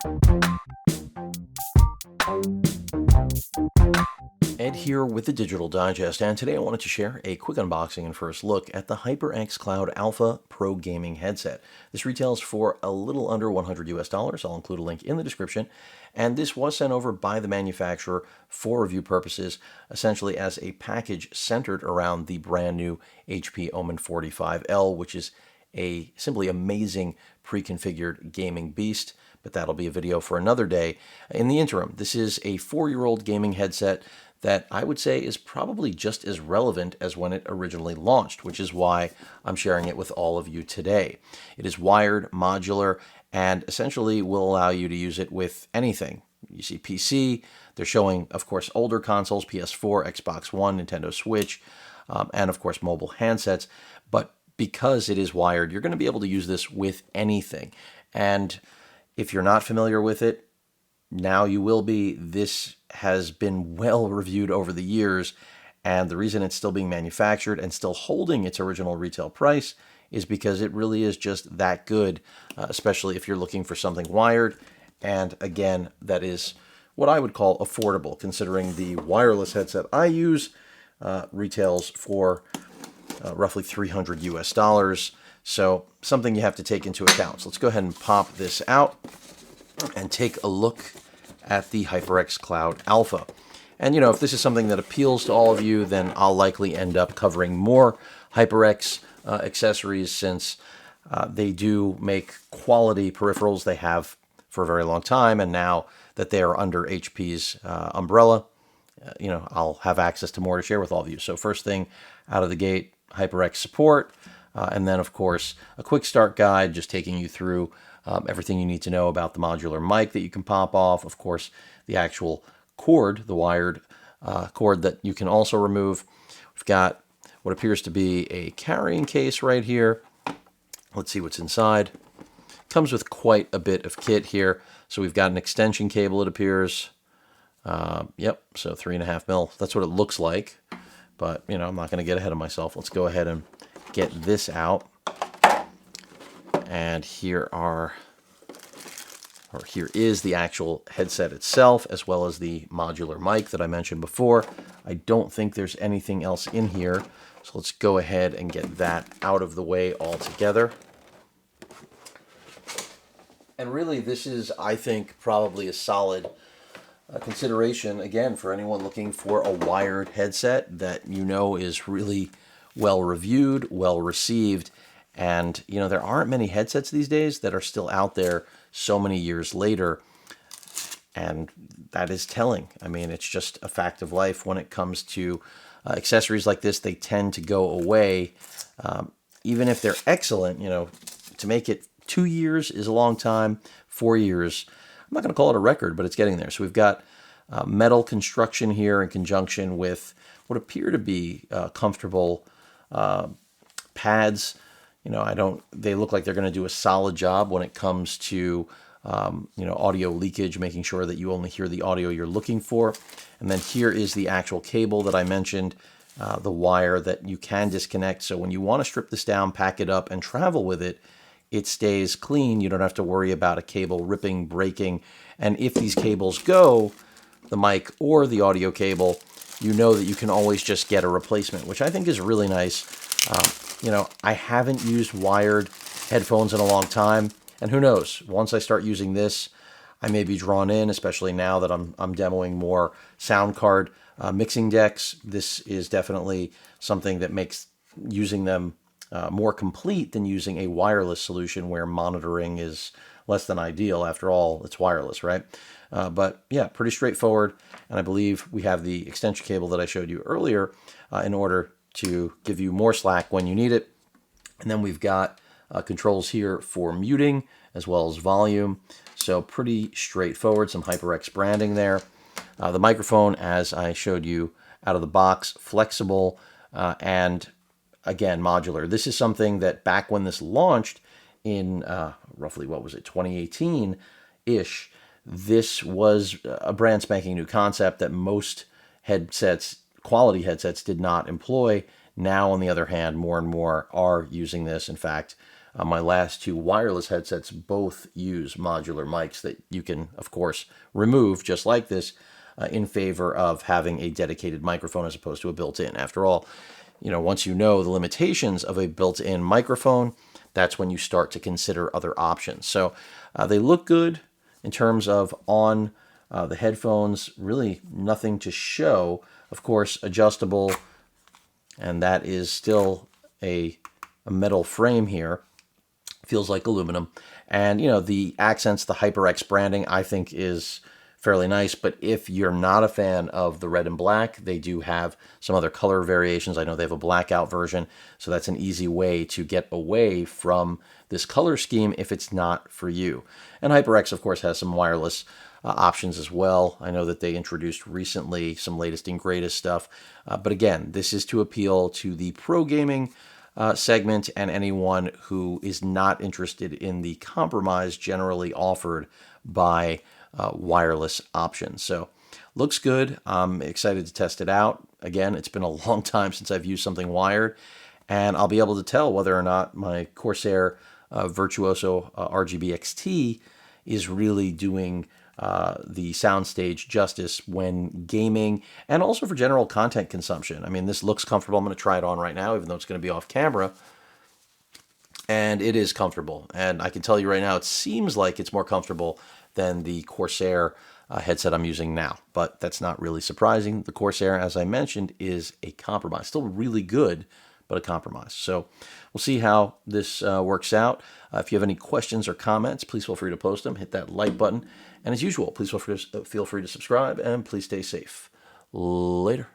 Ed here with the Digital Digest, and today I wanted to share a quick unboxing and first look at the HyperX Cloud Alpha Pro Gaming Headset. This retails for a little under $100 US. I'll include a link in the description. And this was sent over by the manufacturer for review purposes, essentially as a package centered around the brand new HP Omen 45L, which is a simply amazing pre-configured gaming beast. But that'll be a video for another day. In the interim, this is a 4-year-old gaming headset that I would say is probably just as relevant as when it originally launched, which is why I'm sharing it with all of you today. It is wired, modular, and essentially will allow you to use it with anything. You see PC, they're showing, of course, older consoles, PS4, Xbox One, Nintendo Switch, and of course mobile handsets. But because it is wired, you're going to be able to use this with anything. And if you're not familiar with it, now you will be. This has been well reviewed over the years, and the reason it's still being manufactured and still holding its original retail price is because it really is just that good, especially if you're looking for something wired. And again, that is what I would call affordable, considering the wireless headset I use retails for roughly $300 US. So something you have to take into account. So let's go ahead and pop this out and take a look at the HyperX Cloud Alpha. And if this is something that appeals to all of you, then I'll likely end up covering more HyperX accessories, since they do make quality peripherals. They have for a very long time, and now that they are under HP's umbrella, I'll have access to more to share with all of you. So first thing out of the gate, HyperX support, and then of course a quick start guide just taking you through everything you need to know about the modular mic that you can pop off. Of course, the actual cord, the wired cord that you can also remove. We've got what appears to be a carrying case right here. Let's see what's inside. Comes with quite a bit of kit here. So we've got an extension cable, it appears. Yep, so 3.5 mil. That's what it looks like. But, I'm not going to get ahead of myself. Let's go ahead and get this out. And here is the actual headset itself, as well as the modular mic that I mentioned before. I don't think there's anything else in here, so let's go ahead and get that out of the way altogether. And really, this is, I think, probably a solid consideration, again, for anyone looking for a wired headset that is really well reviewed, well received. And, there aren't many headsets these days that are still out there so many years later. And that is telling. I mean, it's just a fact of life when it comes to accessories like this. They tend to go away, even if they're excellent. To make it 2 years is a long time. 4 years, I'm not going to call it a record, but it's getting there. So we've got metal construction here in conjunction with what appear to be comfortable pads. They look like they're going to do a solid job when it comes to, audio leakage, making sure that you only hear the audio you're looking for. And then here is the actual cable that I mentioned, the wire that you can disconnect. So when you want to strip this down, pack it up, and travel with it, it stays clean. You don't have to worry about a cable ripping, breaking. And if these cables go, the mic or the audio cable, that you can always just get a replacement, which I think is really nice. I haven't used wired headphones in a long time, and who knows, once I start using this, I may be drawn in, especially now that I'm demoing more sound card mixing decks. This is definitely something that makes using them more complete than using a wireless solution where monitoring is less than ideal. After all, it's wireless, right? But yeah, pretty straightforward, and I believe we have the extension cable that I showed you earlier in order to give you more slack when you need it. And then we've got controls here for muting as well as volume. So pretty straightforward, some HyperX branding there. The microphone, as I showed you out of the box, flexible and again, modular. This is something that back when this launched in roughly, 2018-ish, this was a brand spanking new concept that most headsets, quality headsets, did not employ. Now, on the other hand, more and more are using this. In fact, My last two wireless headsets both use modular mics that you can, of course, remove just like this in favor of having a dedicated microphone as opposed to a built-in. After all, once you know the limitations of a built-in microphone, that's when you start to consider other options. So they look good in terms of on the headphones, really nothing to show. Of course, adjustable, and that is still a metal frame here. Feels like aluminum. And, the accents, the HyperX branding, I think is fairly nice. But if you're not a fan of the red and black, they do have some other color variations. I know they have a blackout version, so that's an easy way to get away from this color scheme if it's not for you. And HyperX, of course, has some wireless options as well. I know that they introduced recently some latest and greatest stuff. But again, this is to appeal to the pro gaming segment and anyone who is not interested in the compromise generally offered by wireless options. So looks good. I'm excited to test it out. Again, it's been a long time since I've used something wired, and I'll be able to tell whether or not my Corsair Virtuoso RGB XT is really doing the soundstage justice when gaming and also for general content consumption. I mean, this looks comfortable. I'm going to try it on right now, even though it's going to be off camera. And it is comfortable. And I can tell you right now, it seems like it's more comfortable than the Corsair headset I'm using now. But that's not really surprising. The Corsair, as I mentioned, is a compromise. Still really good, but a compromise. So we'll see how this works out. If you have any questions or comments, please feel free to post them. Hit that like button. And as usual, please feel free to subscribe, and please stay safe. Later.